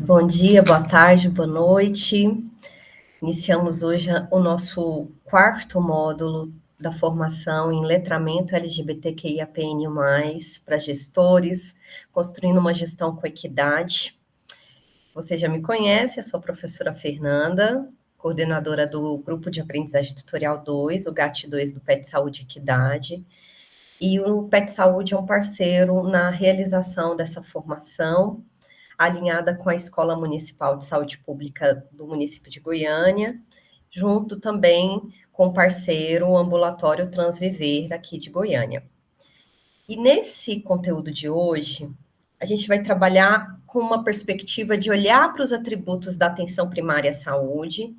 Bom dia, boa tarde, boa noite. Iniciamos hoje o nosso quarto módulo da formação em letramento LGBTQIAPN+, para gestores, construindo uma gestão com equidade. Você já me conhece, eu sou a professora Fernanda, coordenadora do Grupo de Aprendizagem Tutorial 2, o GAT2 do PET Saúde e Equidade. E o PET Saúde é um parceiro na realização dessa formação, alinhada com a Escola Municipal de Saúde Pública do município de Goiânia, junto também com o parceiro o Ambulatório Transviver aqui de Goiânia. E nesse conteúdo de hoje, a gente vai trabalhar com uma perspectiva de olhar para os atributos da atenção primária à saúde,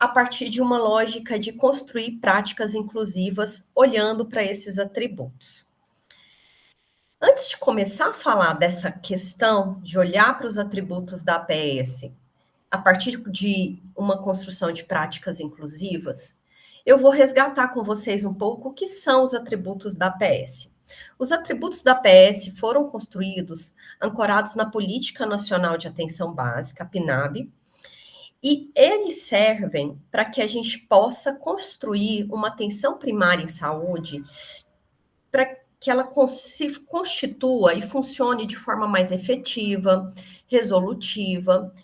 a partir de uma lógica de construir práticas inclusivas olhando para esses atributos. Antes de começar a falar dessa questão de olhar para os atributos da APS a partir de uma construção de práticas inclusivas, eu vou resgatar com vocês um pouco o que são os atributos da APS. Os atributos da APS foram construídos ancorados na Política Nacional de Atenção Básica, a PNAB, e eles servem para que a gente possa construir uma atenção primária em saúde para que ela se constitua e funcione de forma mais efetiva, resolutiva,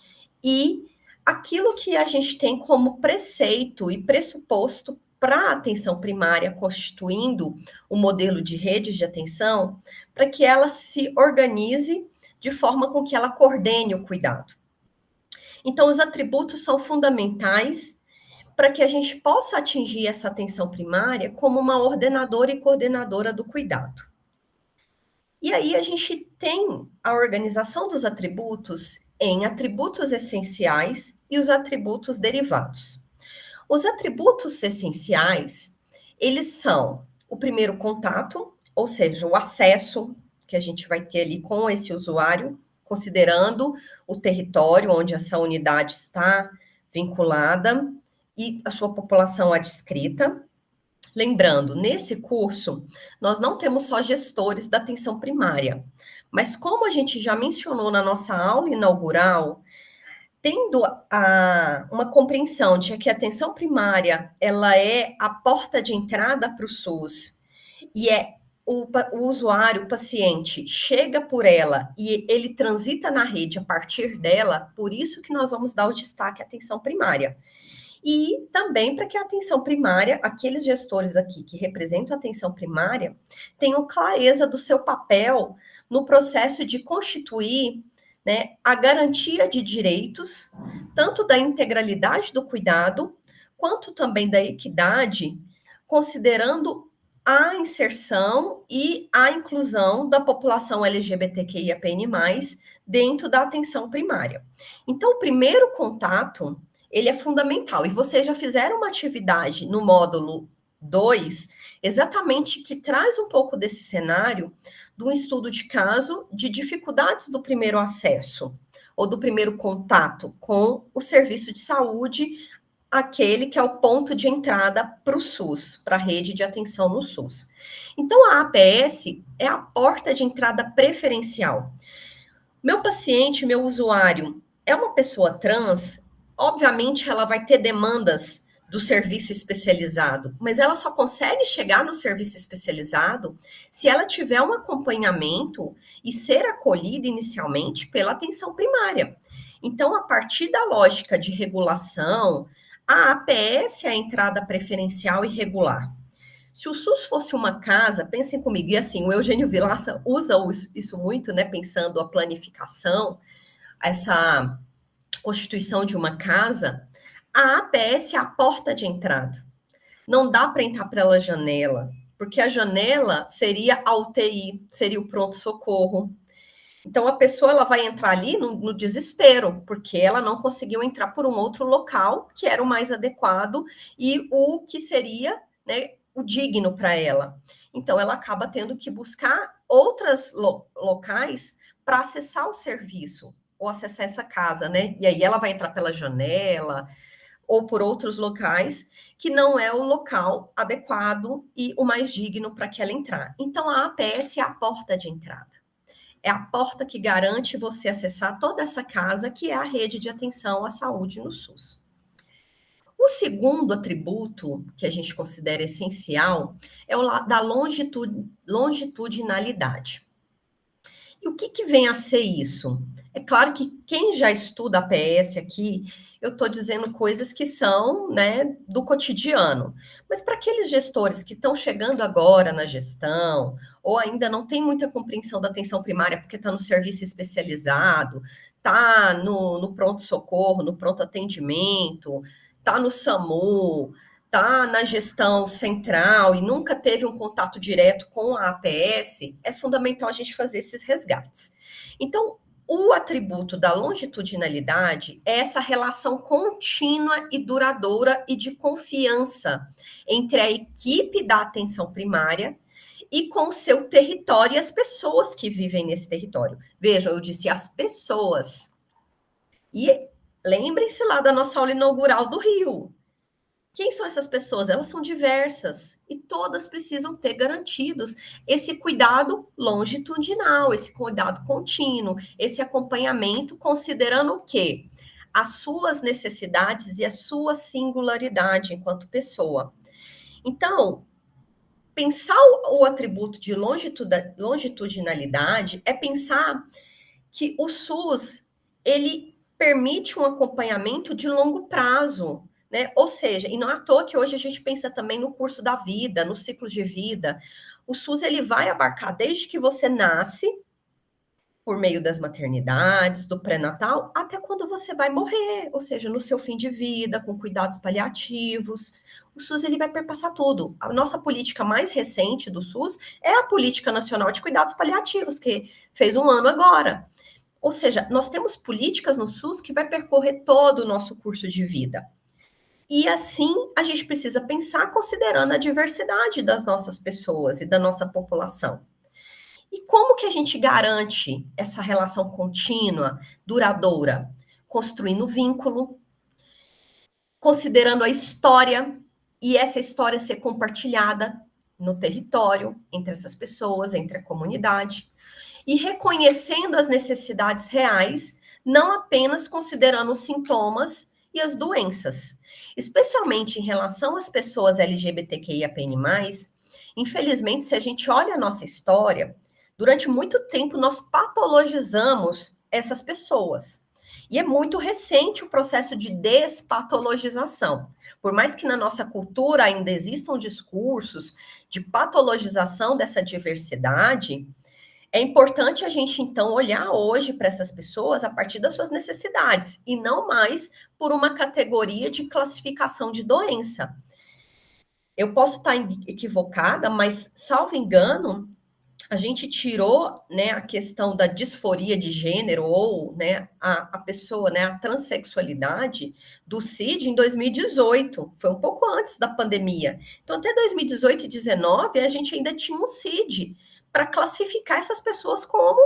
e aquilo que a gente tem como preceito e pressuposto para a atenção primária, constituindo o modelo de redes de atenção, para que ela se organize de forma com que ela coordene o cuidado. Então, os atributos são fundamentais para que a gente possa atingir essa atenção primária como uma ordenadora e coordenadora do cuidado. E aí a gente tem a organização dos atributos em atributos essenciais e os atributos derivados. Os atributos essenciais, eles são o primeiro contato, ou seja, o acesso que a gente vai ter ali com esse usuário, considerando o território onde essa unidade está vinculada e a sua população adscrita. Lembrando, nesse curso, nós não temos só gestores da atenção primária, mas como a gente já mencionou na nossa aula inaugural, tendo uma compreensão de que a atenção primária ela é a porta de entrada para o SUS e o usuário, o paciente, chega por ela e ele transita na rede a partir dela, por isso que nós vamos dar o destaque à atenção primária. E também para que a atenção primária, aqueles gestores aqui que representam a atenção primária, tenham clareza do seu papel no processo de constituir, né, a garantia de direitos, tanto da integralidade do cuidado, quanto também da equidade, considerando a inserção e a inclusão da população LGBTQIAPN+, dentro da atenção primária. Então, o primeiro contato ele é fundamental. E vocês já fizeram uma atividade no módulo 2, exatamente que traz um pouco desse cenário de um estudo de caso de dificuldades do primeiro acesso ou do primeiro contato com o serviço de saúde, aquele que é o ponto de entrada para o SUS, para a rede de atenção no SUS. Então, a APS é a porta de entrada preferencial. Meu paciente, meu usuário, é uma pessoa trans, obviamente ela vai ter demandas do serviço especializado, mas ela só consegue chegar no serviço especializado se ela tiver um acompanhamento e ser acolhida inicialmente pela atenção primária. Então, a partir da lógica de regulação, a APS é a entrada preferencial e regular. Se o SUS fosse uma casa, pensem comigo, e assim, o Eugênio Vilaça usa isso muito, né, pensando a planificação, essa constituição de uma casa, a APS é a porta de entrada. Não dá para entrar pela janela, porque a janela seria a UTI, seria o pronto-socorro. Então, a pessoa ela vai entrar ali no desespero, porque ela não conseguiu entrar por um outro local que era o mais adequado e o que seria, né, o digno para ela. Então, ela acaba tendo que buscar outros locais para acessar o serviço ou acessar essa casa, né? E aí ela vai entrar pela janela ou por outros locais que não é o local adequado e o mais digno para que ela entrar. Então, a APS é a porta de entrada. É a porta que garante você acessar toda essa casa, que é a rede de atenção à saúde no SUS. O segundo atributo que a gente considera essencial é o da longitudinalidade. E o que vem a ser isso? É claro que quem já estuda a PS aqui, eu estou dizendo coisas que são, né, do cotidiano. Mas para aqueles gestores que estão chegando agora na gestão, ou ainda não tem muita compreensão da atenção primária porque está no serviço especializado, está no pronto-socorro, no pronto atendimento, está no SAMU, está na gestão central e nunca teve um contato direto com a APS, é fundamental a gente fazer esses resgates. Então, o atributo da longitudinalidade é essa relação contínua e duradoura e de confiança entre a equipe da atenção primária e com o seu território e as pessoas que vivem nesse território. Vejam, eu disse as pessoas. E lembrem-se lá da nossa aula inaugural do Rio. Quem são essas pessoas? Elas são diversas e todas precisam ter garantidos esse cuidado longitudinal, esse cuidado contínuo, esse acompanhamento, considerando o quê? As suas necessidades e a sua singularidade enquanto pessoa. Então, pensar o atributo de longitudinalidade é pensar que o SUS, ele permite um acompanhamento de longo prazo, né? Ou seja, e não é à toa que hoje a gente pensa também no curso da vida, no ciclo de vida. O SUS, ele vai abarcar desde que você nasce, por meio das maternidades, do pré-natal, até quando você vai morrer, ou seja, no seu fim de vida, com cuidados paliativos. O SUS, ele vai perpassar tudo. A nossa política mais recente do SUS é a Política Nacional de Cuidados Paliativos, que fez um ano agora. Ou seja, nós temos políticas no SUS que vai percorrer todo o nosso curso de vida. E assim, a gente precisa pensar considerando a diversidade das nossas pessoas e da nossa população. E como que a gente garante essa relação contínua, duradoura? Construindo vínculo, considerando a história, e essa história ser compartilhada no território, entre essas pessoas, entre a comunidade, e reconhecendo as necessidades reais, não apenas considerando os sintomas e as doenças. Especialmente em relação às pessoas LGBTQIAPN+, infelizmente, se a gente olha a nossa história, durante muito tempo nós patologizamos essas pessoas. E é muito recente o processo de despatologização. Por mais que na nossa cultura ainda existam discursos de patologização dessa diversidade, é importante a gente, então, olhar hoje para essas pessoas a partir das suas necessidades e não mais por uma categoria de classificação de doença. Eu posso estar equivocada, mas, salvo engano, a gente tirou, né, a questão da disforia de gênero ou, né, a pessoa, né, a transexualidade do CID em 2018, foi um pouco antes da pandemia. Então, até 2018 e 2019, a gente ainda tinha um CID para classificar essas pessoas como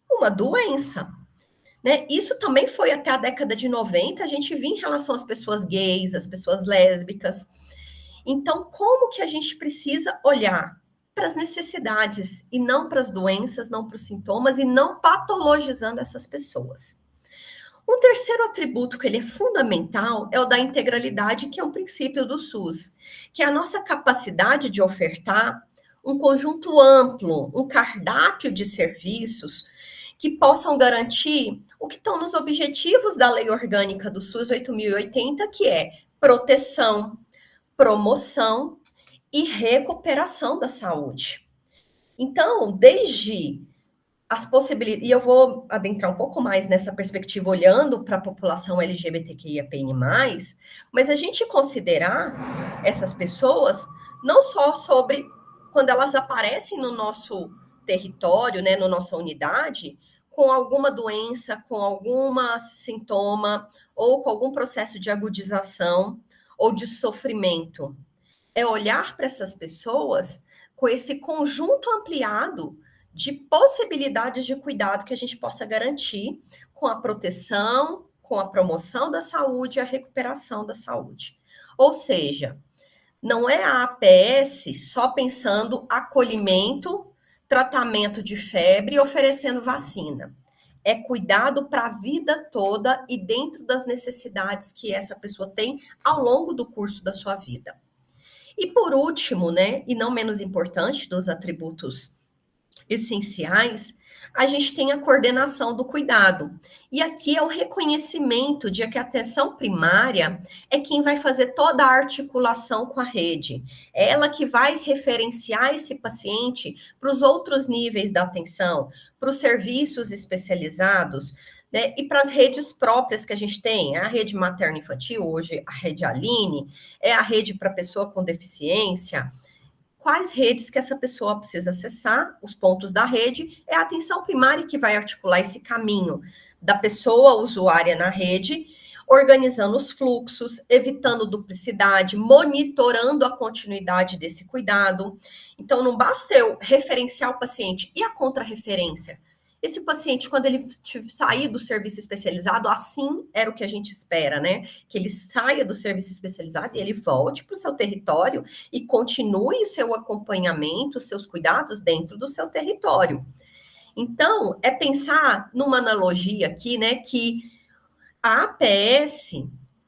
uma doença. Né? Isso também foi até a década de 90, a gente viu em relação às pessoas gays, às pessoas lésbicas. Então, como que a gente precisa olhar para as necessidades e não para as doenças, não para os sintomas e não patologizando essas pessoas? Um terceiro atributo que ele é fundamental é o da integralidade, que é um princípio do SUS, que é a nossa capacidade de ofertar um conjunto amplo, um cardápio de serviços que possam garantir o que estão nos objetivos da Lei Orgânica do SUS 8.080, que é proteção, promoção e recuperação da saúde. Então, desde as possibilidades, e eu vou adentrar um pouco mais nessa perspectiva, olhando para a população LGBTQIAPN+, mas a gente considerar essas pessoas não só sobre quando elas aparecem no nosso território, né, na nossa unidade, com alguma doença, com algum sintoma, ou com algum processo de agudização ou de sofrimento. É olhar para essas pessoas com esse conjunto ampliado de possibilidades de cuidado que a gente possa garantir com a proteção, com a promoção da saúde e a recuperação da saúde. Ou seja, não é a APS só pensando acolhimento, tratamento de febre oferecendo vacina. É cuidado para a vida toda e dentro das necessidades que essa pessoa tem ao longo do curso da sua vida. E por último, né, e não menos importante dos atributos essenciais, a gente tem a coordenação do cuidado. E aqui é o reconhecimento de que a atenção primária é quem vai fazer toda a articulação com a rede. É ela que vai referenciar esse paciente para os outros níveis da atenção, para os serviços especializados, né, e para as redes próprias que a gente tem, a rede materno-infantil, hoje a rede Aline, é a rede para pessoa com deficiência. Quais redes que essa pessoa precisa acessar, os pontos da rede, é a atenção primária que vai articular esse caminho da pessoa usuária na rede, organizando os fluxos, evitando duplicidade, monitorando a continuidade desse cuidado. Então, não basta eu referenciar o paciente e a contrarreferência. Esse paciente, quando ele sair do serviço especializado, assim era o que a gente espera, né? Que ele saia do serviço especializado e ele volte para o seu território e continue o seu acompanhamento, os seus cuidados dentro do seu território. Então, é pensar numa analogia aqui, né? Que a APS,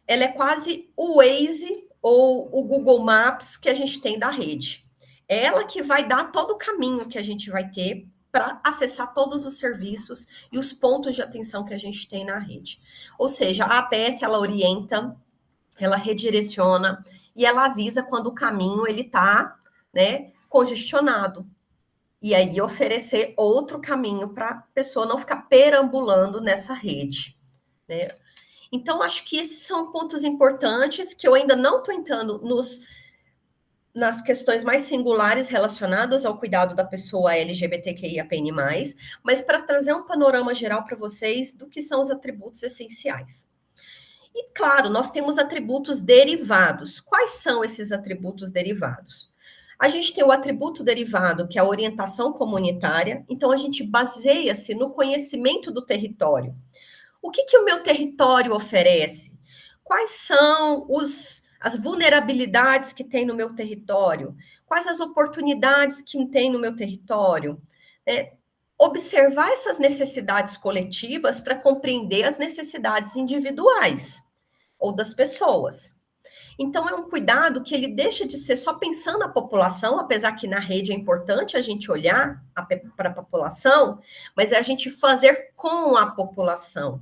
ela é quase o Waze ou o Google Maps que a gente tem da rede. É ela que vai dar todo o caminho que a gente vai ter para acessar todos os serviços e os pontos de atenção que a gente tem na rede. Ou seja, a APS, ela orienta, ela redireciona e ela avisa quando o caminho ele está, né, congestionado. E aí oferecer outro caminho para a pessoa não ficar perambulando nessa rede, né? Então, acho que esses são pontos importantes que eu ainda não estou entrando nas questões mais singulares relacionadas ao cuidado da pessoa LGBTQIAPN+, mas para trazer um panorama geral para vocês do que são os atributos essenciais. E, claro, nós temos atributos derivados. Quais são esses atributos derivados? A gente tem o atributo derivado, que é a orientação comunitária, então a gente baseia-se no conhecimento do território. O que o meu território oferece? Quais são as vulnerabilidades que tem no meu território? Quais as oportunidades que tem no meu território? Observar essas necessidades coletivas para compreender as necessidades individuais ou das pessoas. Então, é um cuidado que ele deixa de ser só pensando na população, apesar que na rede é importante a gente olhar para a população, mas é a gente fazer com a população,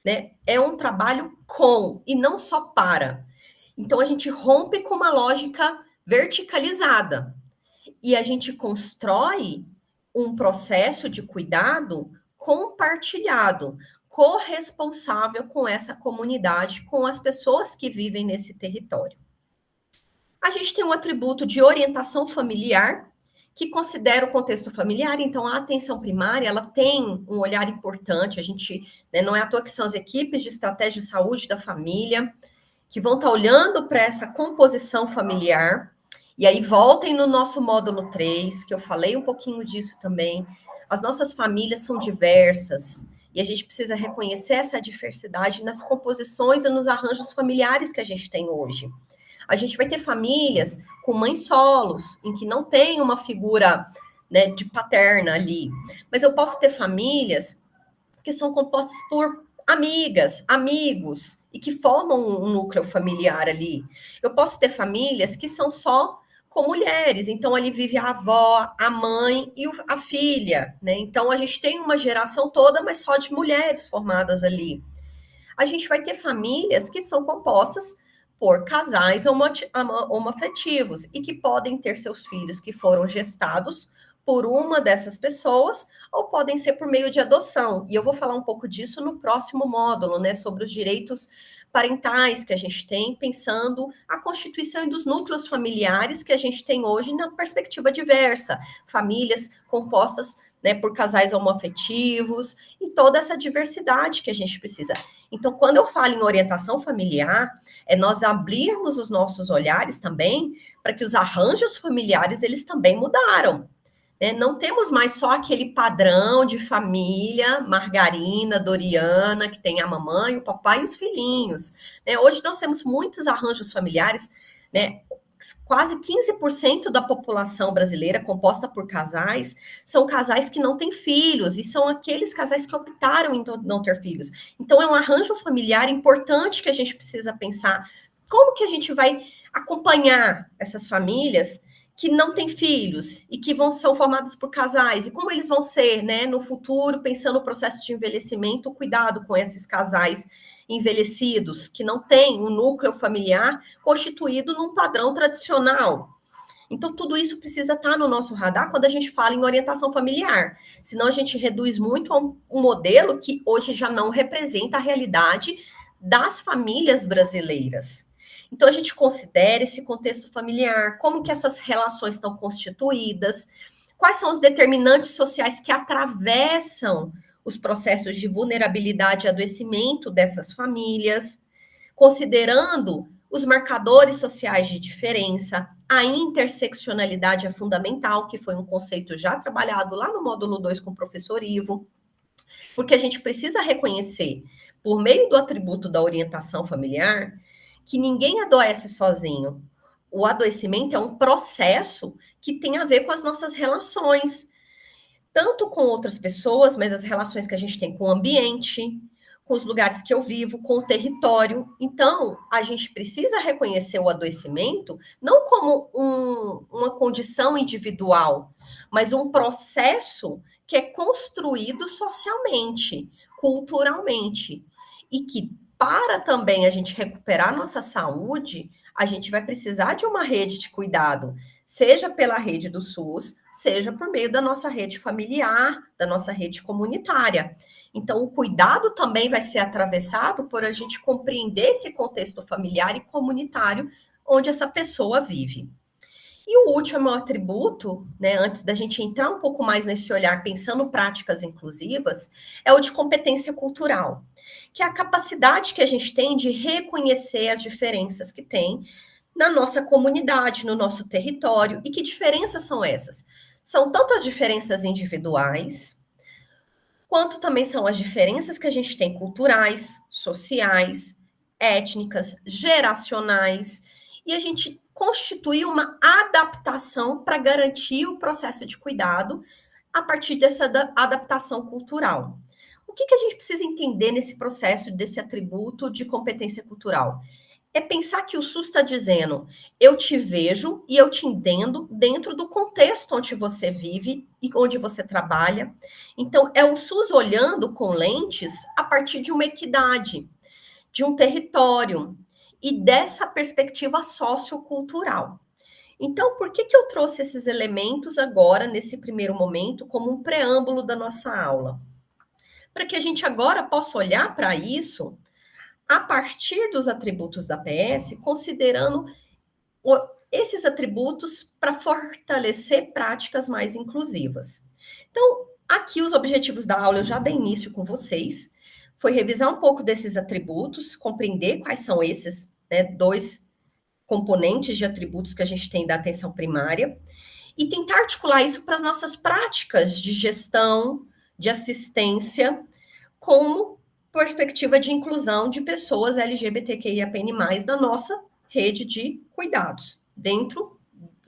né? É um trabalho com e não só para. Então, a gente rompe com uma lógica verticalizada e a gente constrói um processo de cuidado compartilhado, corresponsável com essa comunidade, com as pessoas que vivem nesse território. A gente tem um atributo de orientação familiar, que considera o contexto familiar, então a atenção primária, ela tem um olhar importante, a gente, né, não é à toa que são as equipes de estratégia de saúde da família, que vão estar olhando para essa composição familiar, e aí voltem no nosso módulo 3, que eu falei um pouquinho disso também. As nossas famílias são diversas, e a gente precisa reconhecer essa diversidade nas composições e nos arranjos familiares que a gente tem hoje. A gente vai ter famílias com mães solos, em que não tem uma figura, né, de paterna ali. Mas eu posso ter famílias que são compostas por amigas, amigos, e que formam um núcleo familiar ali. Eu posso ter famílias que são só com mulheres, então ali vive a avó, a mãe e a filha, né? Então a gente tem uma geração toda, mas só de mulheres formadas ali. A gente vai ter famílias que são compostas por casais homoafetivos e que podem ter seus filhos que foram gestados por uma dessas pessoas ou podem ser por meio de adoção. E eu vou falar um pouco disso no próximo módulo, né, sobre os direitos parentais que a gente tem, pensando a constituição dos núcleos familiares que a gente tem hoje na perspectiva diversa, famílias compostas, né, por casais homoafetivos e toda essa diversidade que a gente precisa. Então, quando eu falo em orientação familiar, é nós abrirmos os nossos olhares também para que os arranjos familiares, eles também mudaram. Né? Não temos mais só aquele padrão de família, margarina, doriana, que tem a mamãe, o papai e os filhinhos. Né? Hoje nós temos muitos arranjos familiares, né, quase 15% da população brasileira, composta por casais, são casais que não têm filhos, e são aqueles casais que optaram em não ter filhos. Então, é um arranjo familiar importante que a gente precisa pensar. Como que a gente vai acompanhar essas famílias que não têm filhos e que são formadas por casais, e como eles vão ser, né, no futuro, pensando no processo de envelhecimento, cuidado com esses casais envelhecidos, que não têm um núcleo familiar constituído num padrão tradicional. Então, tudo isso precisa estar no nosso radar quando a gente fala em orientação familiar. Senão, a gente reduz muito a um modelo que hoje já não representa a realidade das famílias brasileiras. Então, a gente considera esse contexto familiar, como que essas relações estão constituídas, quais são os determinantes sociais que atravessam os processos de vulnerabilidade e adoecimento dessas famílias, considerando os marcadores sociais de diferença, a interseccionalidade é fundamental, que foi um conceito já trabalhado lá no módulo 2 com o professor Ivo, porque a gente precisa reconhecer, por meio do atributo da orientação familiar, que ninguém adoece sozinho. O adoecimento é um processo que tem a ver com as nossas relações, tanto com outras pessoas, mas as relações que a gente tem com o ambiente, com os lugares que eu vivo, com o território. Então, a gente precisa reconhecer o adoecimento não como uma condição individual, mas um processo que é construído socialmente, culturalmente, e que para também a gente recuperar nossa saúde, a gente vai precisar de uma rede de cuidado, seja pela rede do SUS, seja por meio da nossa rede familiar, da nossa rede comunitária. Então, o cuidado também vai ser atravessado por a gente compreender esse contexto familiar e comunitário onde essa pessoa vive. E o último atributo, né, antes da gente entrar um pouco mais nesse olhar pensando práticas inclusivas, é o de competência cultural, que é a capacidade que a gente tem de reconhecer as diferenças que tem na nossa comunidade, no nosso território. E que diferenças são essas? São tanto as diferenças individuais, quanto também são as diferenças que a gente tem culturais, sociais, étnicas, geracionais, e a gente constitui uma adaptação para garantir o processo de cuidado a partir dessa adaptação cultural. O que a gente precisa entender nesse processo, desse atributo de competência cultural? É pensar que o SUS está dizendo, eu te vejo e eu te entendo dentro do contexto onde você vive e onde você trabalha. Então, é o SUS olhando com lentes a partir de uma equidade, de um território e dessa perspectiva sociocultural. Então, por que eu trouxe esses elementos agora, nesse primeiro momento, como um preâmbulo da nossa aula? Para que a gente agora possa olhar para isso a partir dos atributos da PS, considerando esses atributos para fortalecer práticas mais inclusivas. Então, aqui os objetivos da aula eu já dei início com vocês, foi revisar um pouco desses atributos, compreender quais são esses, né, dois componentes de atributos que a gente tem da atenção primária, e tentar articular isso para as nossas práticas de gestão, de assistência, como perspectiva de inclusão de pessoas LGBTQIAPN+, da nossa rede de cuidados, dentro,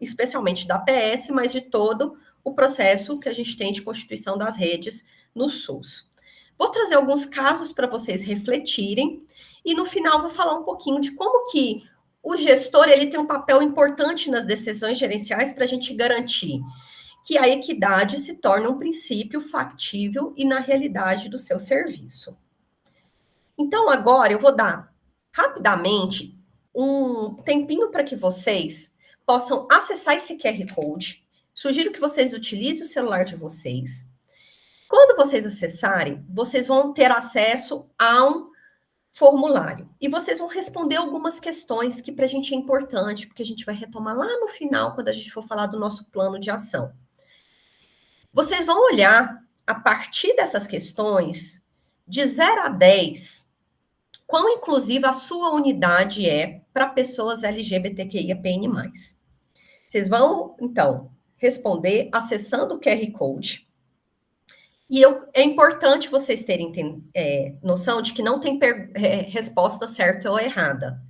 especialmente da PS, mas de todo o processo que a gente tem de constituição das redes no SUS. Vou trazer alguns casos para vocês refletirem, e no final vou falar um pouquinho de como que o gestor ele tem um papel importante nas decisões gerenciais para a gente garantir que a equidade se torne um princípio factível e na realidade do seu serviço. Então, agora eu vou dar rapidamente um tempinho para que vocês possam acessar esse QR Code. Sugiro que vocês utilizem o celular de vocês. Quando vocês acessarem, vocês vão ter acesso a um formulário. E vocês vão responder algumas questões que para a gente é importante, porque a gente vai retomar lá no final, quando a gente for falar do nosso plano de ação. Vocês vão olhar, a partir dessas questões, de 0 a 10, quão inclusiva a sua unidade é para pessoas LGBTQIAPN+. Vocês vão, então, responder acessando o QR Code. E é importante vocês terem noção de que não tem resposta certa ou errada.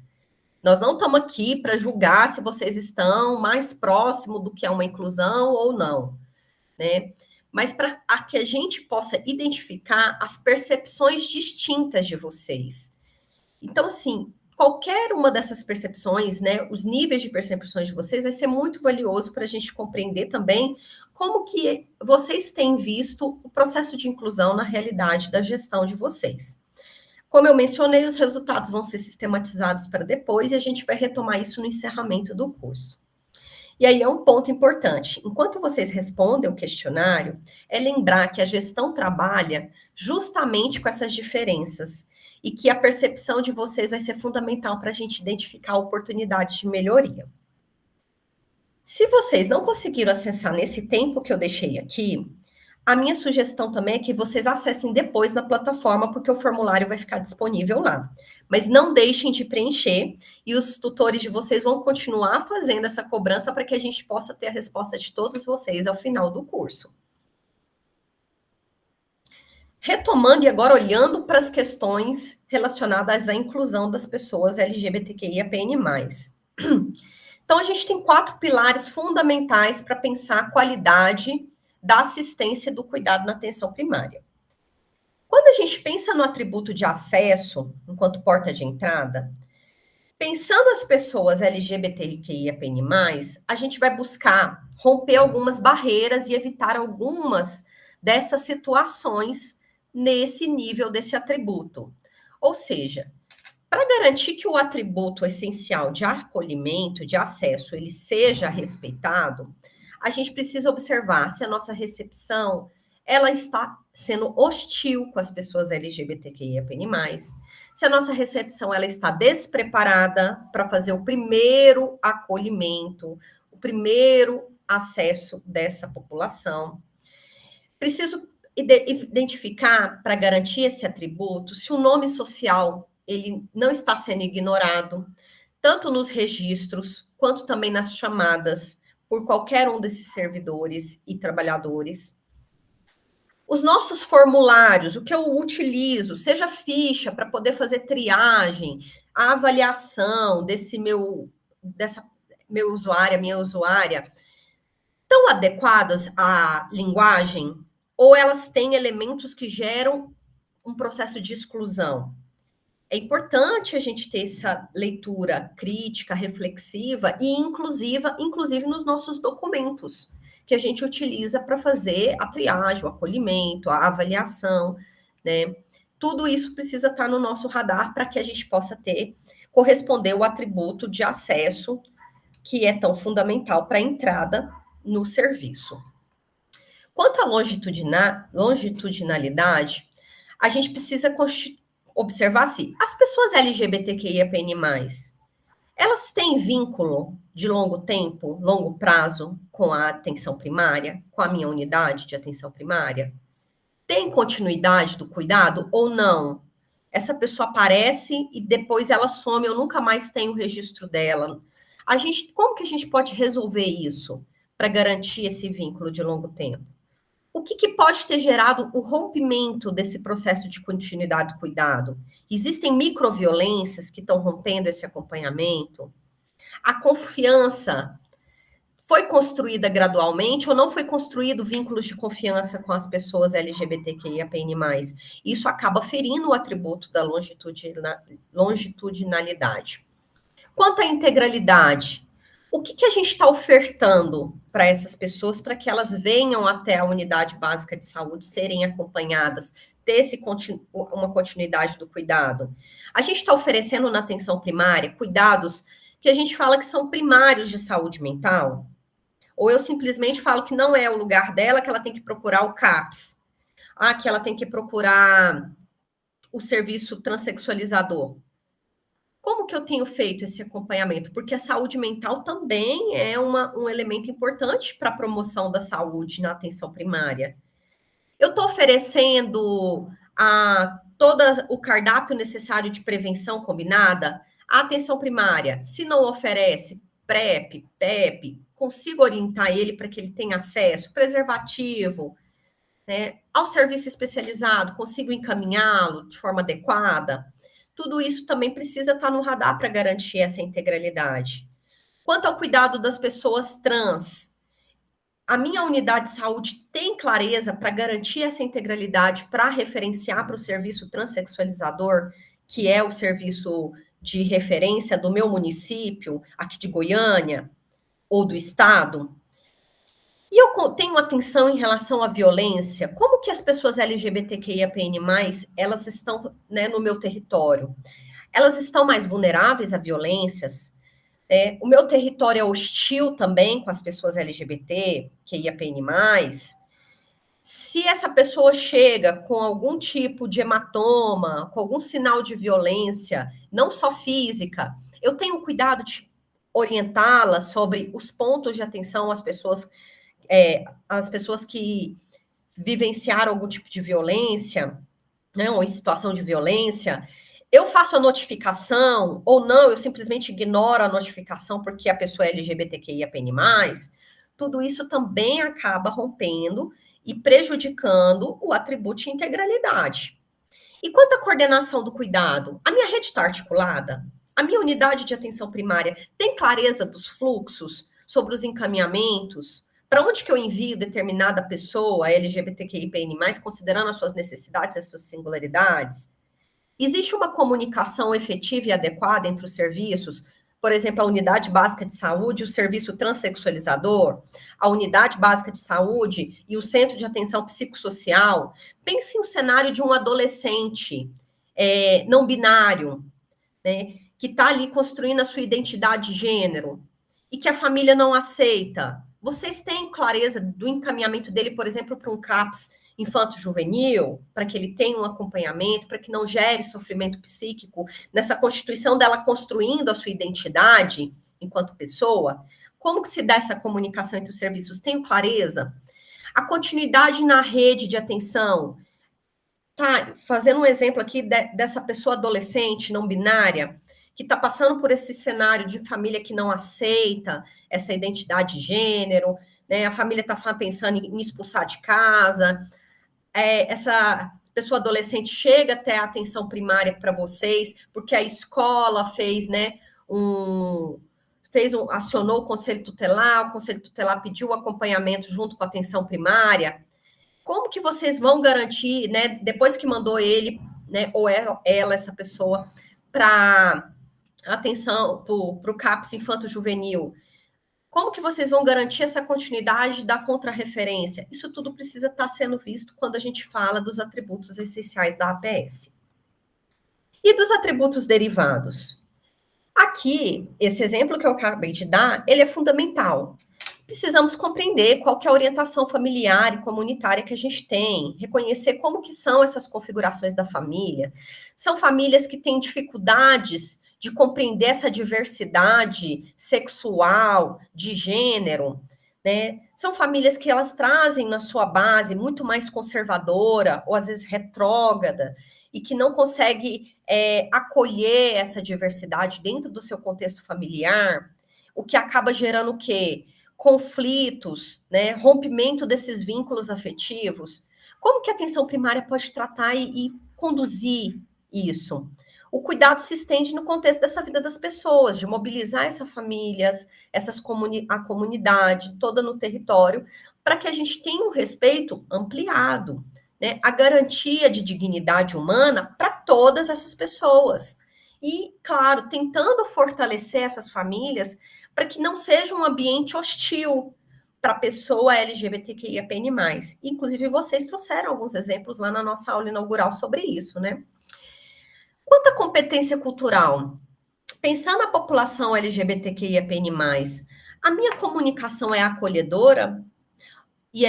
Nós não estamos aqui para julgar se vocês estão mais próximo do que é uma inclusão ou não, né? Mas para que a gente possa identificar as percepções distintas de vocês. Então, assim, qualquer uma dessas percepções, né, os níveis de percepções de vocês vai ser muito valioso para a gente compreender também como que vocês têm visto o processo de inclusão na realidade da gestão de vocês. Como eu mencionei, os resultados vão ser sistematizados para depois e a gente vai retomar isso no encerramento do curso. E aí é um ponto importante. Enquanto vocês respondem o questionário, é lembrar que a gestão trabalha justamente com essas diferenças e que a percepção de vocês vai ser fundamental para a gente identificar oportunidades de melhoria. Se vocês não conseguiram acessar nesse tempo que eu deixei aqui, a minha sugestão também é que vocês acessem depois na plataforma, porque o formulário vai ficar disponível lá. Mas não deixem de preencher e os tutores de vocês vão continuar fazendo essa cobrança para que a gente possa ter a resposta de todos vocês ao final do curso. Retomando e agora olhando para as questões relacionadas à inclusão das pessoas LGBTQIAPN+. Então, a gente tem 4 pilares fundamentais para pensar a qualidade da assistência e do cuidado na atenção primária. Quando a gente pensa no atributo de acesso, enquanto porta de entrada, pensando as pessoas LGBTQIAPN+, a gente vai buscar romper algumas barreiras e evitar algumas dessas situações nesse nível desse atributo. Ou seja, para garantir que o atributo essencial de acolhimento, de acesso, ele seja respeitado, a gente precisa observar se a nossa recepção ela está sendo hostil com as pessoas LGBTQIAPN+, se a nossa recepção ela está despreparada para fazer o primeiro acolhimento, o primeiro acesso dessa população. Preciso identificar, para garantir esse atributo, se o nome social ele não está sendo ignorado, tanto nos registros, quanto também nas chamadas por qualquer um desses servidores e trabalhadores. Os nossos formulários, o que eu utilizo, seja ficha para poder fazer triagem, a avaliação dessa meu usuário, minha usuária, estão adequadas à linguagem ou elas têm elementos que geram um processo de exclusão? É importante a gente ter essa leitura crítica, reflexiva e inclusiva, inclusive nos nossos documentos que a gente utiliza para fazer a triagem, o acolhimento, a avaliação, né? Tudo isso precisa estar no nosso radar para que a gente possa corresponder o atributo de acesso que é tão fundamental para a entrada no serviço. Quanto à longitudinalidade, a gente precisa observar se as pessoas LGBTQIAPN+, elas têm vínculo de longo tempo, longo prazo com a atenção primária, com a minha unidade de atenção primária? Tem continuidade do cuidado ou não? Essa pessoa aparece e depois ela some, eu nunca mais tenho o registro dela. Como que a gente pode resolver isso para garantir esse vínculo de longo tempo? O que pode ter gerado o rompimento desse processo de continuidade do cuidado? Existem microviolências que estão rompendo esse acompanhamento? A confiança foi construída gradualmente ou não foi construído vínculos de confiança com as pessoas LGBTQIAPN+. Isso acaba ferindo o atributo da longitudinalidade. Quanto à integralidade, o que a gente está ofertando para essas pessoas para que elas venham até a unidade básica de saúde, serem acompanhadas, ter uma continuidade do cuidado? A gente está oferecendo na atenção primária cuidados que a gente fala que são primários de saúde mental? Ou eu simplesmente falo que não é o lugar dela, que ela tem que procurar o CAPS, que ela tem que procurar o serviço transexualizador? Como que eu tenho feito esse acompanhamento? Porque a saúde mental também é um elemento importante para a promoção da saúde na atenção primária. Eu estou oferecendo todo o cardápio necessário de prevenção combinada à atenção primária. Se não oferece PrEP, PEP, consigo orientar ele para que ele tenha acesso, preservativo, né, ao serviço especializado, consigo encaminhá-lo de forma adequada? Tudo isso também precisa estar no radar para garantir essa integralidade. Quanto ao cuidado das pessoas trans, a minha unidade de saúde tem clareza para garantir essa integralidade, para referenciar para o serviço transexualizador, que é o serviço de referência do meu município, aqui de Goiânia, ou do estado? E eu tenho atenção em relação à violência. Como que as pessoas LGBTQIAPN+, elas estão, né, no meu território? Elas estão mais vulneráveis a violências? O meu território é hostil também com as pessoas LGBTQIAPN+. Se essa pessoa chega com algum tipo de hematoma, com algum sinal de violência, não só física, eu tenho cuidado de orientá-la sobre os pontos de atenção às pessoas que vivenciaram algum tipo de violência, né, ou em situação de violência. Eu faço a notificação ou não, eu simplesmente ignoro a notificação porque a pessoa é LGBTQIAPN+, tudo isso também acaba rompendo e prejudicando o atributo de integralidade. E quanto à coordenação do cuidado, a minha rede está articulada? A minha unidade de atenção primária tem clareza dos fluxos sobre os encaminhamentos? Para onde que eu envio determinada pessoa LGBTQIAPN+, considerando as suas necessidades e as suas singularidades? Existe uma comunicação efetiva e adequada entre os serviços? Por exemplo, a unidade básica de saúde, o serviço transexualizador, a unidade básica de saúde e o centro de atenção psicossocial. Pense no cenário de um adolescente não binário, né, que está ali construindo a sua identidade de gênero e que a família não aceita. Vocês têm clareza do encaminhamento dele, por exemplo, para um CAPS infanto-juvenil, para que ele tenha um acompanhamento, para que não gere sofrimento psíquico, nessa constituição dela construindo a sua identidade enquanto pessoa? Como que se dá essa comunicação entre os serviços? Tenho clareza? A continuidade na rede de atenção, tá? Fazendo um exemplo aqui dessa pessoa adolescente, não binária, que está passando por esse cenário de família que não aceita essa identidade de gênero, né? A família está pensando em expulsar de casa, essa pessoa adolescente chega até a atenção primária para vocês, porque a escola fez, né, acionou o conselho tutelar pediu o acompanhamento junto com a atenção primária. Como que vocês vão garantir, né, depois que mandou ele, né, ou ela essa pessoa, para atenção, para o CAPS infanto-juvenil? Como que vocês vão garantir essa continuidade da contrarreferência? Isso tudo precisa estar sendo visto quando a gente fala dos atributos essenciais da APS. E dos atributos derivados? Aqui, esse exemplo que eu acabei de dar, ele é fundamental. Precisamos compreender qual que é a orientação familiar e comunitária que a gente tem, reconhecer como que são essas configurações da família. São famílias que têm dificuldades de compreender essa diversidade sexual, de gênero, né? São famílias que elas trazem na sua base muito mais conservadora, ou às vezes retrógrada, e que não consegue acolher essa diversidade dentro do seu contexto familiar, o que acaba gerando o quê? Conflitos, né? Rompimento desses vínculos afetivos. Como que a atenção primária pode tratar e conduzir isso? O cuidado se estende no contexto dessa vida das pessoas, de mobilizar essas famílias, a comunidade toda no território, para que a gente tenha um respeito ampliado, né? A garantia de dignidade humana para todas essas pessoas. E, claro, tentando fortalecer essas famílias para que não seja um ambiente hostil para a pessoa LGBTQIAPN+. Inclusive, vocês trouxeram alguns exemplos lá na nossa aula inaugural sobre isso, né? Quanto à competência cultural, pensando na população LGBTQIAPN+, a minha comunicação é acolhedora? E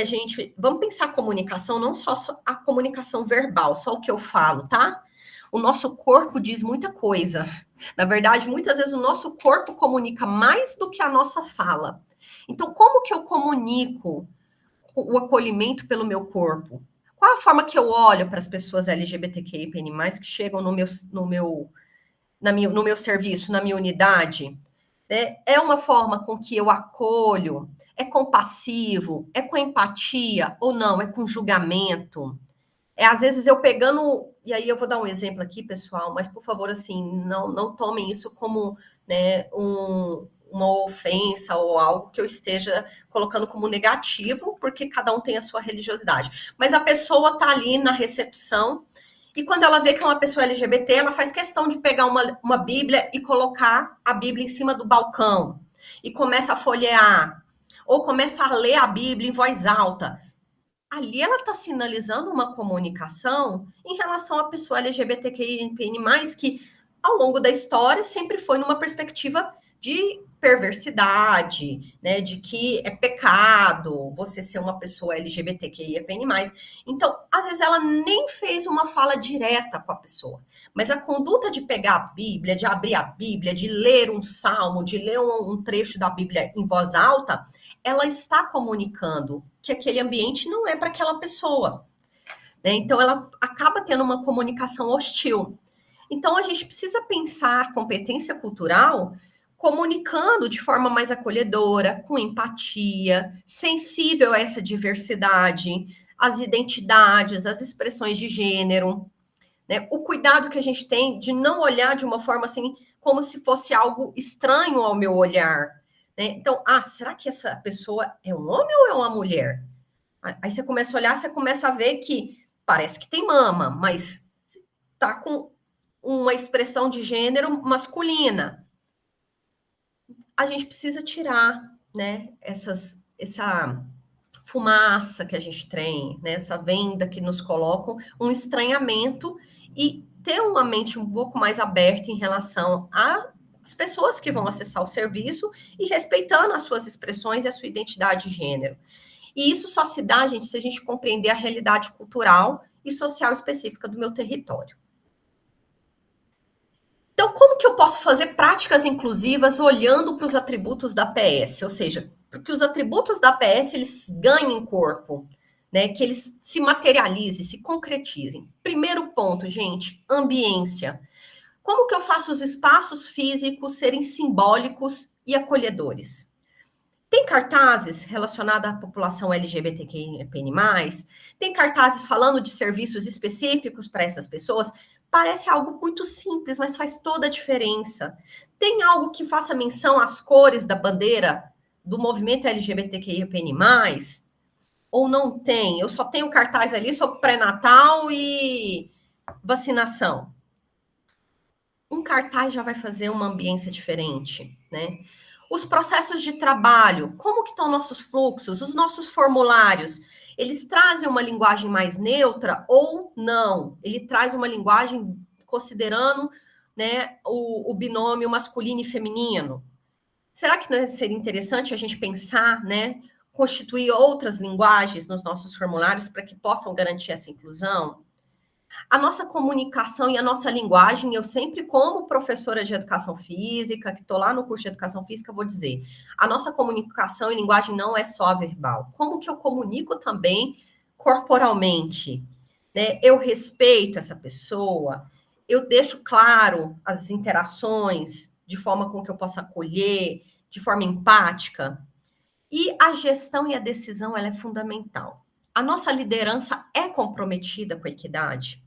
vamos pensar a comunicação, não só a comunicação verbal, só o que eu falo, tá? O nosso corpo diz muita coisa. Na verdade, muitas vezes o nosso corpo comunica mais do que a nossa fala. Então, como que eu comunico o acolhimento pelo meu corpo? Qual a forma que eu olho para as pessoas LGBTQIAPN+, que chegam no meu serviço, na minha unidade? É uma forma com que eu acolho? É compassivo? É com empatia ou não? É com julgamento? Às vezes eu pegando, e aí eu vou dar um exemplo aqui, pessoal, mas por favor, assim, não tomem isso como, né, uma ofensa ou algo que eu esteja colocando como negativo, porque cada um tem a sua religiosidade. Mas a pessoa tá ali na recepção, e quando ela vê que é uma pessoa LGBT, ela faz questão de pegar uma Bíblia e colocar a Bíblia em cima do balcão, e começa a folhear, ou começa a ler a Bíblia em voz alta. Ali ela está sinalizando uma comunicação em relação à pessoa LGBTQIA+, que ao longo da história sempre foi numa perspectiva de perversidade, né, de que é pecado você ser uma pessoa LGBTQIA+. Então, às vezes ela nem fez uma fala direta com a pessoa, mas a conduta de pegar a Bíblia, de abrir a Bíblia, de ler um salmo, de ler um trecho da Bíblia em voz alta, ela está comunicando que aquele ambiente não é para aquela pessoa, né? Então ela acaba tendo uma comunicação hostil. Então a gente precisa pensar a competência cultural comunicando de forma mais acolhedora, com empatia, sensível a essa diversidade, as identidades, as expressões de gênero, né? O cuidado que a gente tem de não olhar de uma forma assim, como se fosse algo estranho ao meu olhar. Né? Então, será que essa pessoa é um homem ou é uma mulher? Aí você começa a olhar, você começa a ver que parece que tem mama, mas tá com uma expressão de gênero masculina. A gente precisa tirar, né, essa fumaça que a gente tem, né, essa venda que nos colocam, um estranhamento e ter uma mente um pouco mais aberta em relação às pessoas que vão acessar o serviço e respeitando as suas expressões e a sua identidade de gênero. E isso só se dá, gente, se a gente compreender a realidade cultural e social específica do meu território. Então, como que eu posso fazer práticas inclusivas olhando para os atributos da PS? Ou seja, porque os atributos da PS eles ganhem corpo, né? Que eles se materializem, se concretizem. Primeiro ponto, gente, ambiência. Como que eu faço os espaços físicos serem simbólicos e acolhedores? Tem cartazes relacionados à população LGBTQIA+, tem cartazes falando de serviços específicos para essas pessoas. Parece algo muito simples, mas faz toda a diferença. Tem algo que faça menção às cores da bandeira do movimento LGBTQIA+, ou não tem? Eu só tenho cartaz ali sobre pré-natal e vacinação. Um cartaz já vai fazer uma ambiência diferente, né? Os processos de trabalho, como que estão nossos fluxos, os nossos formulários, eles trazem uma linguagem mais neutra ou não? Ele traz uma linguagem considerando, né, o binômio masculino e feminino. Será que não seria interessante a gente pensar, né, constituir outras linguagens nos nossos formulários para que possam garantir essa inclusão? A nossa comunicação e a nossa linguagem, eu sempre, como professora de educação física, que estou lá no curso de educação física, vou dizer, a nossa comunicação e linguagem não é só verbal. Como que eu comunico também corporalmente? Né? Eu respeito essa pessoa, eu deixo claro as interações de forma com que eu possa acolher, de forma empática. E a gestão e a decisão, ela é fundamental. A nossa liderança é comprometida com a equidade?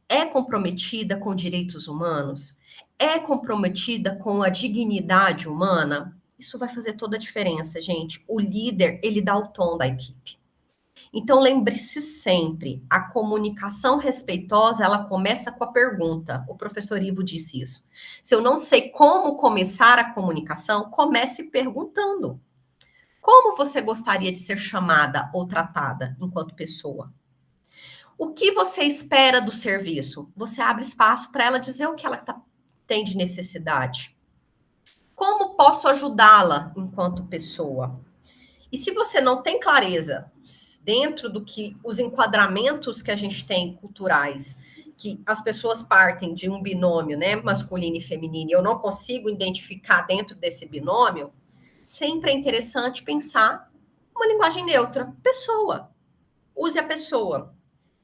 É comprometida com direitos humanos? É comprometida com a dignidade humana? Isso vai fazer toda a diferença, gente. O líder, ele dá o tom da equipe. Então, lembre-se sempre, a comunicação respeitosa, ela começa com a pergunta. O professor Ivo disse isso. Se eu não sei como começar a comunicação, comece perguntando. Como você gostaria de ser chamada ou tratada enquanto pessoa? O que você espera do serviço? Você abre espaço para ela dizer o que ela tem de necessidade. Como posso ajudá-la enquanto pessoa? E se você não tem clareza dentro do que os enquadramentos que a gente tem culturais, que as pessoas partem de um binômio, né, masculino e feminino, e eu não consigo identificar dentro desse binômio, sempre é interessante pensar uma linguagem neutra, pessoa. Use a pessoa.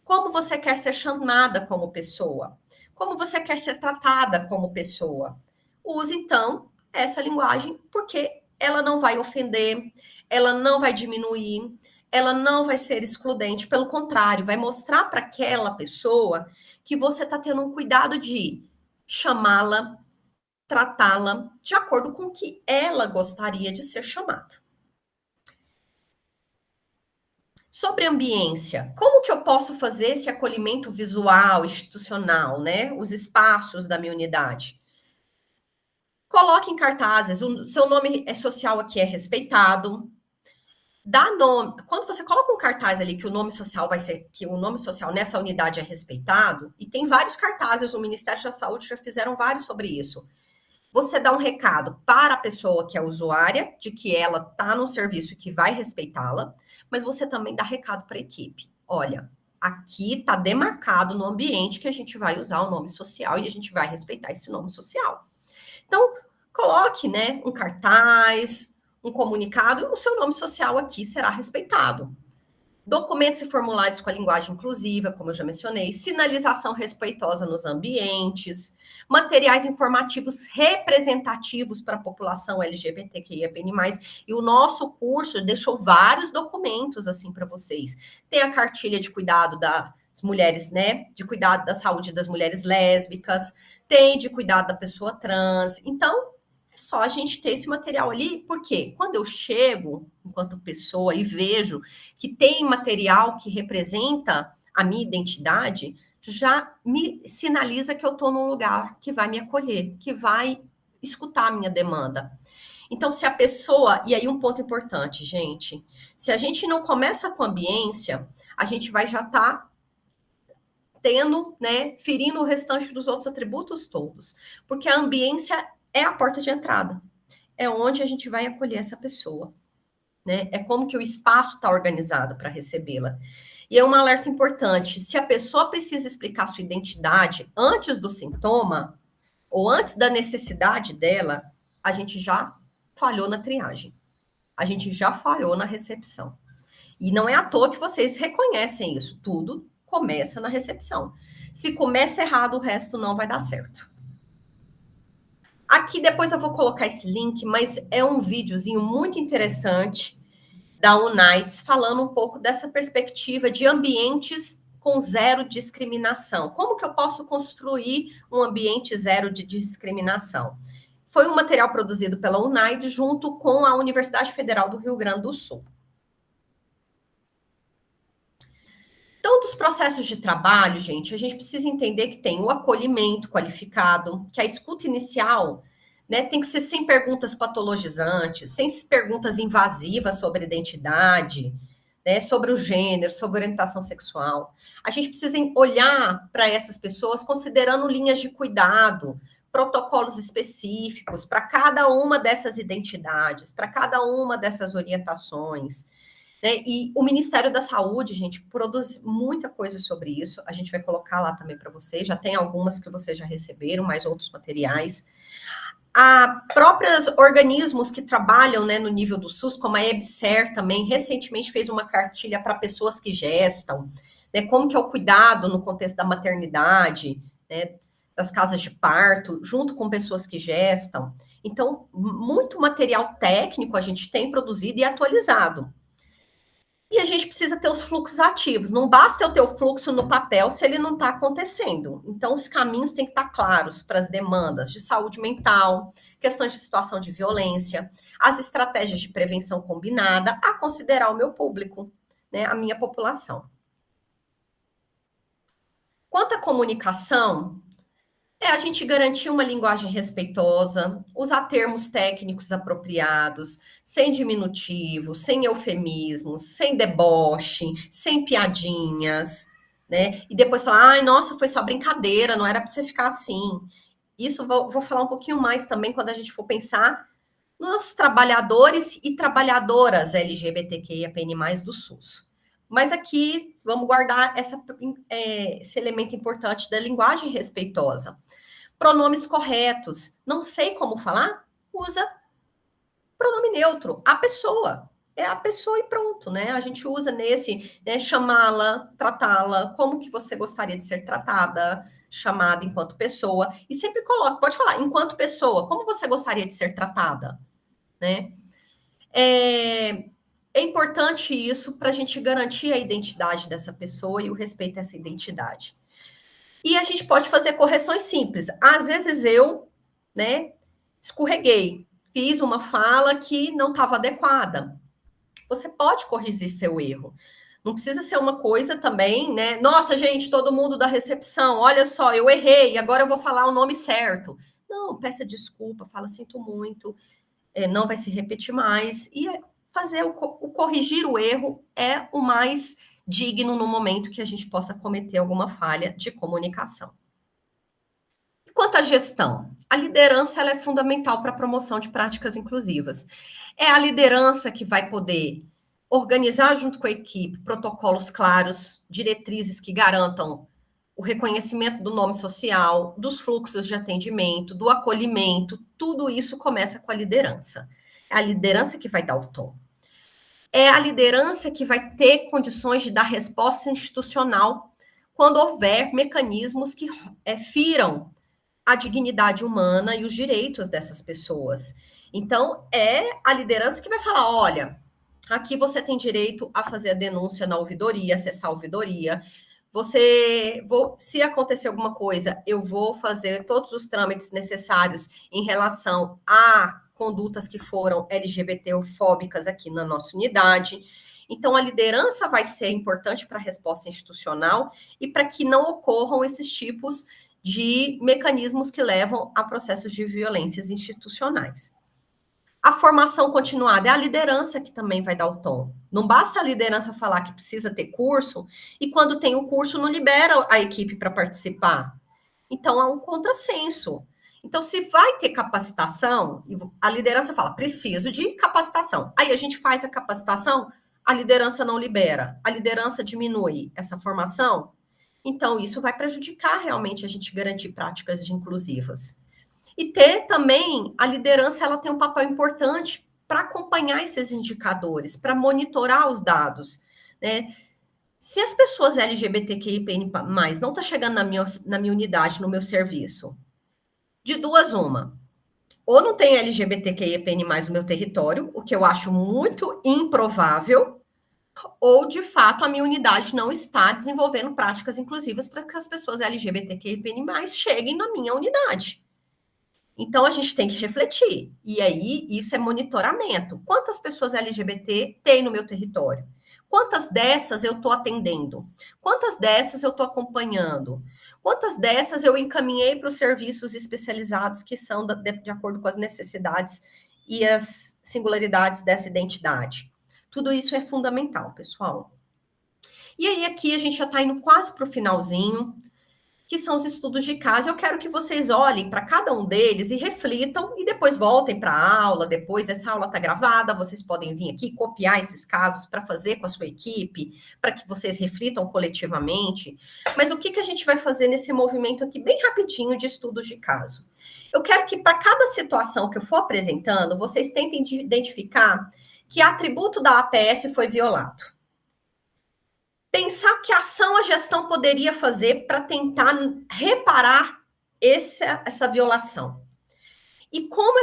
Como você quer ser chamada como pessoa? Como você quer ser tratada como pessoa? Use, então, essa linguagem, porque ela não vai ofender, ela não vai diminuir, ela não vai ser excludente, pelo contrário, vai mostrar para aquela pessoa que você está tendo um cuidado de chamá-la, tratá-la de acordo com o que ela gostaria de ser chamada. Sobre ambiência, como que eu posso fazer esse acolhimento visual, institucional, né? Os espaços da minha unidade. Coloque em cartazes, o seu nome social aqui é respeitado. Dá nome. Quando você coloca um cartaz ali que o nome social vai ser, que o nome social nessa unidade é respeitado, e tem vários cartazes, o Ministério da Saúde já fizeram vários sobre isso. Você dá um recado para a pessoa que é usuária, de que ela está num serviço que vai respeitá-la, mas você também dá recado para a equipe. Olha, aqui está demarcado no ambiente que a gente vai usar o nome social e a gente vai respeitar esse nome social. Então, coloque, né, um cartaz, um comunicado, o seu nome social aqui será respeitado. Documentos e formulários com a linguagem inclusiva, como eu já mencionei, sinalização respeitosa nos ambientes, materiais informativos representativos para a população LGBTQIAPN+, e o nosso curso deixou vários documentos assim para vocês. Tem a cartilha de cuidado das mulheres, né, de cuidado da saúde das mulheres lésbicas, tem de cuidado da pessoa trans. Então, é só a gente ter esse material ali, porque quando eu chego, enquanto pessoa, e vejo que tem material que representa a minha identidade, já me sinaliza que eu estou num lugar que vai me acolher, que vai escutar a minha demanda. Então, se a pessoa. E aí, um ponto importante, gente: se a gente não começa com ambiência, a gente vai já estar tendo, né, ferindo o restante dos outros atributos todos. Porque a ambiência é a porta de entrada. É onde a gente vai acolher essa pessoa. Né? É como que o espaço está organizado para recebê-la. E é um alerta importante: se a pessoa precisa explicar sua identidade antes do sintoma, ou antes da necessidade dela, a gente já falhou na triagem. A gente já falhou na recepção. E não é à toa que vocês reconhecem isso. Tudo começa na recepção. Se começa errado, o resto não vai dar certo. Aqui depois eu vou colocar esse link, mas é um videozinho muito interessante da Unites, falando um pouco dessa perspectiva de ambientes com zero discriminação. Como que eu posso construir um ambiente zero de discriminação? Foi um material produzido pela United junto com a Universidade Federal do Rio Grande do Sul. Então, dos processos de trabalho, gente, a gente precisa entender que tem o acolhimento qualificado, que a escuta inicial, né, tem que ser sem perguntas patologizantes, sem perguntas invasivas sobre identidade, né, sobre o gênero, sobre orientação sexual. A gente precisa olhar para essas pessoas considerando linhas de cuidado, protocolos específicos para cada uma dessas identidades, para cada uma dessas orientações. Né? E o Ministério da Saúde, gente, produz muita coisa sobre isso. A gente vai colocar lá também para vocês. Já tem algumas que vocês já receberam, mais outros materiais. Há próprios organismos que trabalham, né, no nível do SUS, como a EBSER também, recentemente fez uma cartilha para pessoas que gestam, né, como que é o cuidado no contexto da maternidade, né, das casas de parto, junto com pessoas que gestam. Então, muito material técnico a gente tem produzido e atualizado. E a gente precisa ter os fluxos ativos. Não basta eu ter o fluxo no papel se ele não está acontecendo. Então, os caminhos têm que estar claros para as demandas de saúde mental, questões de situação de violência, as estratégias de prevenção combinada, a considerar o meu público, né, a minha população. Quanto à comunicação, a gente garantir uma linguagem respeitosa, usar termos técnicos apropriados, sem diminutivo, sem eufemismos, sem deboche, sem piadinhas, né? E depois falar, ai, nossa, foi só brincadeira, não era para você ficar assim. Isso vou falar um pouquinho mais também quando a gente for pensar nos trabalhadores e trabalhadoras LGBTQIAPN+, do SUS. Mas aqui, vamos guardar esse elemento importante da linguagem respeitosa. Pronomes corretos. Não sei como falar? Usa pronome neutro. A pessoa. É a pessoa e pronto, né? A gente usa nesse, né, chamá-la, tratá-la, como que você gostaria de ser tratada, chamada enquanto pessoa. E sempre coloca, pode falar, enquanto pessoa, como você gostaria de ser tratada, né? é importante isso para a gente garantir a identidade dessa pessoa e o respeito a essa identidade. E a gente pode fazer correções simples. Às vezes eu, né, escorreguei, fiz uma fala que não estava adequada. Você pode corrigir seu erro. Não precisa ser uma coisa também, né? Nossa, gente, todo mundo da recepção, olha só, eu errei, agora eu vou falar o nome certo. Não, peça desculpa, fala, sinto muito, não vai se repetir mais. E fazer o corrigir o erro é o mais digno no momento que a gente possa cometer alguma falha de comunicação. E quanto à gestão, a liderança ela é fundamental para a promoção de práticas inclusivas. É a liderança que vai poder organizar junto com a equipe protocolos claros, diretrizes que garantam o reconhecimento do nome social, dos fluxos de atendimento, do acolhimento, tudo isso começa com a liderança. É a liderança que vai dar o tom. É a liderança que vai ter condições de dar resposta institucional quando houver mecanismos que firam a dignidade humana e os direitos dessas pessoas. Então, é a liderança que vai falar: olha, aqui você tem direito a fazer a denúncia na ouvidoria, acessar a ouvidoria. Se acontecer alguma coisa, eu vou fazer todos os trâmites necessários em relação a condutas que foram LGBTfóbicas aqui na nossa unidade. Então, a liderança vai ser importante para a resposta institucional e para que não ocorram esses tipos de mecanismos que levam a processos de violências institucionais. A formação continuada é a liderança que também vai dar o tom. Não basta a liderança falar que precisa ter curso e quando tem o curso não libera a equipe para participar. Então, há um contrassenso. Então, se vai ter capacitação, a liderança fala, preciso de capacitação. Aí a gente faz a capacitação, a liderança não libera, a liderança diminui essa formação. Então, isso vai prejudicar realmente a gente garantir práticas inclusivas. E ter também, a liderança, ela tem um papel importante para acompanhar esses indicadores, para monitorar os dados, né? Se as pessoas LGBTQIAPN+, não estão chegando na minha unidade, no meu serviço, de duas uma, ou não tem LGBTQIAPN+, no meu território, o que eu acho muito improvável, ou, de fato, a minha unidade não está desenvolvendo práticas inclusivas para que as pessoas LGBTQIAPN+, cheguem na minha unidade. Então, a gente tem que refletir. E aí, isso é monitoramento. Quantas pessoas LGBT tem no meu território? Quantas dessas eu estou atendendo? Quantas dessas eu estou acompanhando? Quantas dessas eu encaminhei para os serviços especializados que são de acordo com as necessidades e as singularidades dessa identidade? Tudo isso é fundamental, pessoal. E aí, aqui a gente já está indo quase para o finalzinho, que são os estudos de caso. Eu quero que vocês olhem para cada um deles e reflitam e depois voltem para a aula. Depois, essa aula está gravada, vocês podem vir aqui copiar esses casos para fazer com a sua equipe, para que vocês reflitam coletivamente. Mas o que a gente vai fazer nesse movimento aqui, bem rapidinho, de estudos de caso? Eu quero que para cada situação que eu for apresentando, vocês tentem identificar que atributo da APS foi violado. Pensar que ação a gestão poderia fazer para tentar reparar essa violação. E como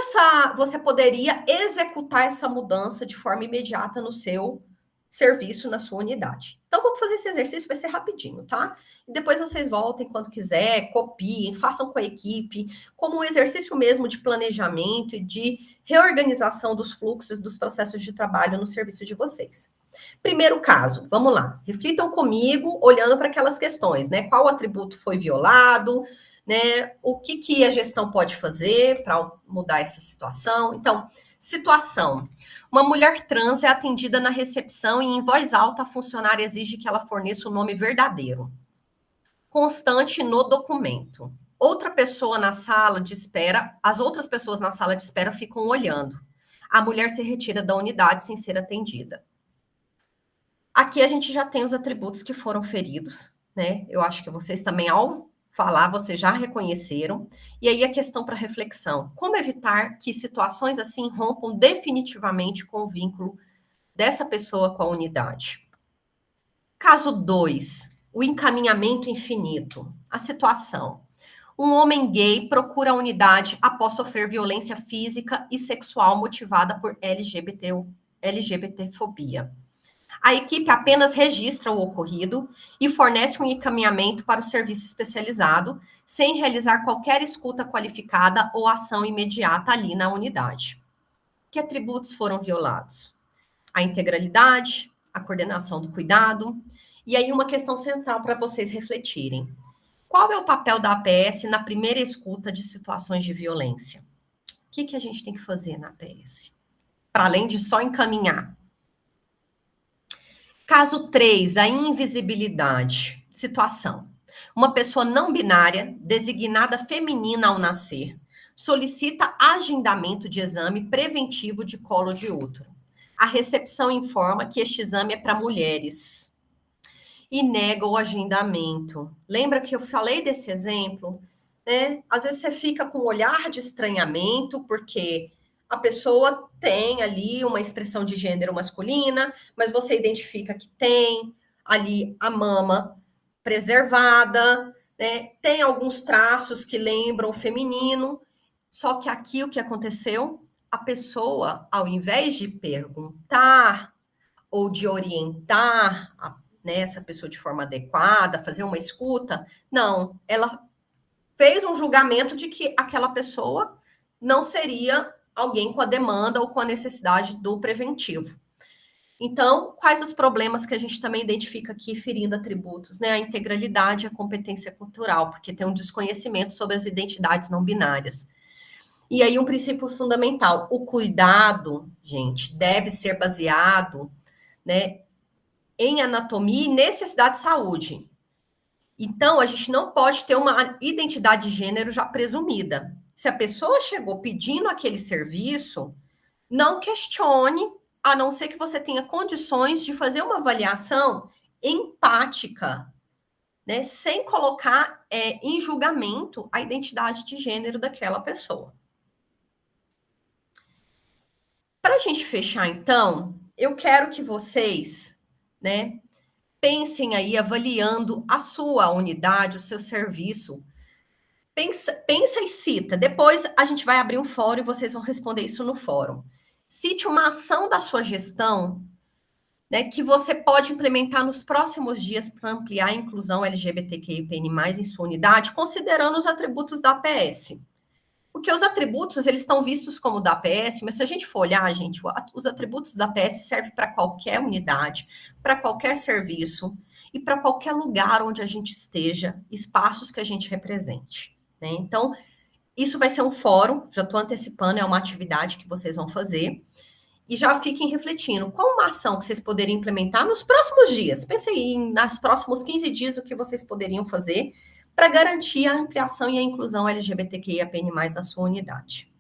você poderia executar essa mudança de forma imediata no seu serviço, na sua unidade. Então, vamos fazer esse exercício, vai ser rapidinho, tá? E depois vocês voltem quando quiser, copiem, façam com a equipe, como um exercício mesmo de planejamento e de reorganização dos fluxos, dos processos de trabalho no serviço de vocês. Primeiro caso, vamos lá, reflitam comigo, olhando para aquelas questões, né? Qual atributo foi violado, né? O que a gestão pode fazer para mudar essa situação? Então, situação. Uma mulher trans é atendida na recepção e, em voz alta, a funcionária exige que ela forneça o nome verdadeiro, constante no documento. Outra pessoa na sala de espera, as outras pessoas na sala de espera ficam olhando. A mulher se retira da unidade sem ser atendida. Aqui a gente já tem os atributos que foram feridos, né? Eu acho que vocês também, ao falar, vocês já reconheceram. E aí a questão para reflexão: como evitar que situações assim rompam definitivamente com o vínculo dessa pessoa com a unidade? Caso 2, o encaminhamento infinito. A situação: um homem gay procura a unidade após sofrer violência física e sexual motivada por LGBTfobia. A equipe apenas registra o ocorrido e fornece um encaminhamento para o serviço especializado, sem realizar qualquer escuta qualificada ou ação imediata ali na unidade. Que atributos foram violados? A integralidade, a coordenação do cuidado, e aí uma questão central para vocês refletirem. Qual é o papel da APS na primeira escuta de situações de violência? O que a gente tem que fazer na APS? Para além de só encaminhar. Caso 3, a invisibilidade. Situação. Uma pessoa não binária, designada feminina ao nascer, solicita agendamento de exame preventivo de colo de útero. A recepção informa que este exame é para mulheres e nega o agendamento. Lembra que eu falei desse exemplo? Né? Às vezes você fica com um olhar de estranhamento, porque a pessoa tem ali uma expressão de gênero masculina, mas você identifica que tem ali a mama preservada, né? Tem alguns traços que lembram o feminino, só que aqui o que aconteceu? A pessoa, ao invés de perguntar ou de orientar né, essa pessoa de forma adequada, fazer uma escuta, não, ela fez um julgamento de que aquela pessoa não seria alguém com a demanda ou com a necessidade do preventivo. Então, quais os problemas que a gente também identifica aqui, ferindo atributos, né? A integralidade e a competência cultural, porque tem um desconhecimento sobre as identidades não binárias. E aí, um princípio fundamental: o cuidado, gente, deve ser baseado, né, em anatomia e necessidade de saúde. Então, a gente não pode ter uma identidade de gênero já presumida. Se a pessoa chegou pedindo aquele serviço, não questione, a não ser que você tenha condições de fazer uma avaliação empática, né, sem colocar em julgamento a identidade de gênero daquela pessoa. Para a gente fechar, então, eu quero que vocês, né, pensem aí avaliando a sua unidade, o seu serviço. Pensa e cita. Depois a gente vai abrir um fórum e vocês vão responder isso no fórum. Cite uma ação da sua gestão, né, que você pode implementar nos próximos dias para ampliar a inclusão LGBTQIAPN+, em sua unidade, considerando os atributos da APS. Porque os atributos, eles estão vistos como da APS, mas se a gente for olhar, gente, os atributos da APS servem para qualquer unidade, para qualquer serviço e para qualquer lugar onde a gente esteja, espaços que a gente represente, né? Então, isso vai ser um fórum, já estou antecipando, é uma atividade que vocês vão fazer. E já fiquem refletindo, qual uma ação que vocês poderiam implementar nos próximos dias? Pense aí, nos próximos 15 dias, o que vocês poderiam fazer para garantir a ampliação e a inclusão LGBTQIAPN+, na sua unidade.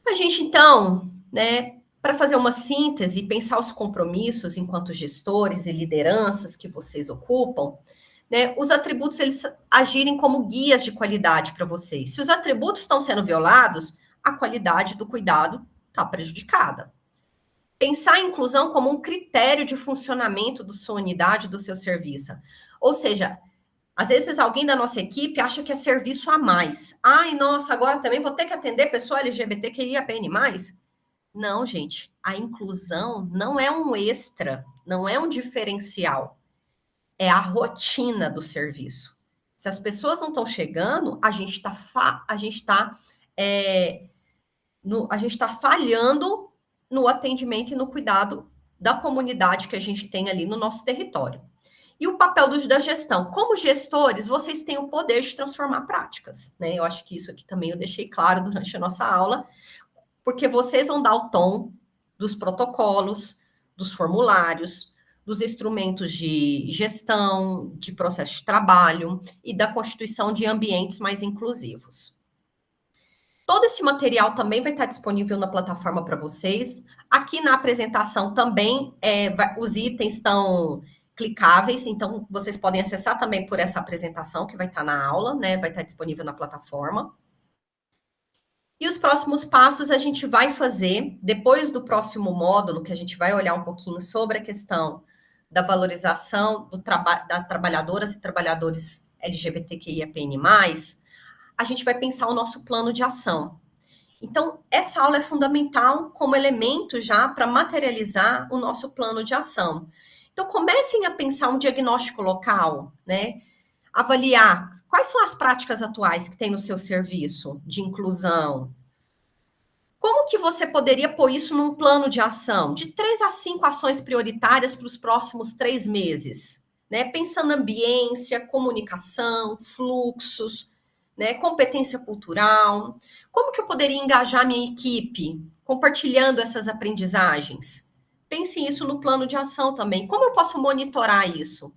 A gente, então, né, para fazer uma síntese, pensar os compromissos enquanto gestores e lideranças que vocês ocupam, né, os atributos, eles agirem como guias de qualidade para vocês. Se os atributos estão sendo violados, a qualidade do cuidado está prejudicada. Pensar a inclusão como um critério de funcionamento da sua unidade, do seu serviço. Ou seja, às vezes alguém da nossa equipe acha que é serviço a mais. Ai, nossa, agora também vou ter que atender pessoa LGBTQIAPN+. Não, gente, a inclusão não é um extra, não é um diferencial. É a rotina do serviço. Se as pessoas não estão chegando, a gente está falhando no atendimento e no cuidado da comunidade que a gente tem ali no nosso território. E o papel da gestão. Como gestores, vocês têm o poder de transformar práticas, né? Eu acho que isso aqui também eu deixei claro durante a nossa aula, porque vocês vão dar o tom dos protocolos, dos formulários, dos instrumentos de gestão, de processo de trabalho e da constituição de ambientes mais inclusivos. Todo esse material também vai estar disponível na plataforma para vocês. Aqui na apresentação também, os itens estão clicáveis, então vocês podem acessar também por essa apresentação que vai estar na aula, né? Vai estar disponível na plataforma. E os próximos passos a gente vai fazer, depois do próximo módulo, que a gente vai olhar um pouquinho sobre a questão da valorização das trabalhadoras e trabalhadores LGBTQIAPN+, a gente vai pensar o nosso plano de ação. Então, essa aula é fundamental como elemento já para materializar o nosso plano de ação. Então, comecem a pensar um diagnóstico local, né? Avaliar quais são as práticas atuais que tem no seu serviço de inclusão. Como que você poderia pôr isso num plano de ação? De 3 a 5 ações prioritárias para os próximos 3 meses, né? Pensando ambiência, comunicação, fluxos, né? Competência cultural. Como que eu poderia engajar minha equipe compartilhando essas aprendizagens? Pense isso no plano de ação também. Como eu posso monitorar isso?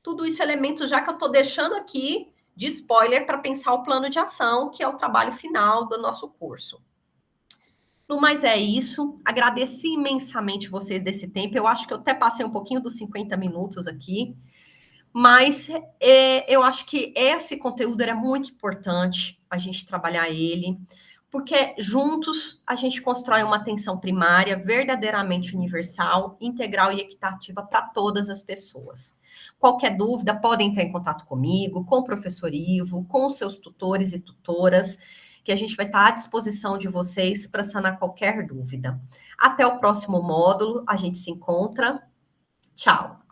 Tudo isso é elementos já que eu estou deixando aqui de spoiler para pensar o plano de ação, que é o trabalho final do nosso curso. No mais é isso. Agradeci imensamente vocês desse tempo. Eu acho que eu até passei um pouquinho dos 50 minutos aqui, mas eu acho que esse conteúdo era muito importante a gente trabalhar ele, porque juntos a gente constrói uma atenção primária verdadeiramente universal, integral e equitativa para todas as pessoas. Qualquer dúvida, podem entrar em contato comigo, com o professor Ivo, com os seus tutores e tutoras, que a gente vai estar à disposição de vocês para sanar qualquer dúvida. Até o próximo módulo, a gente se encontra. Tchau!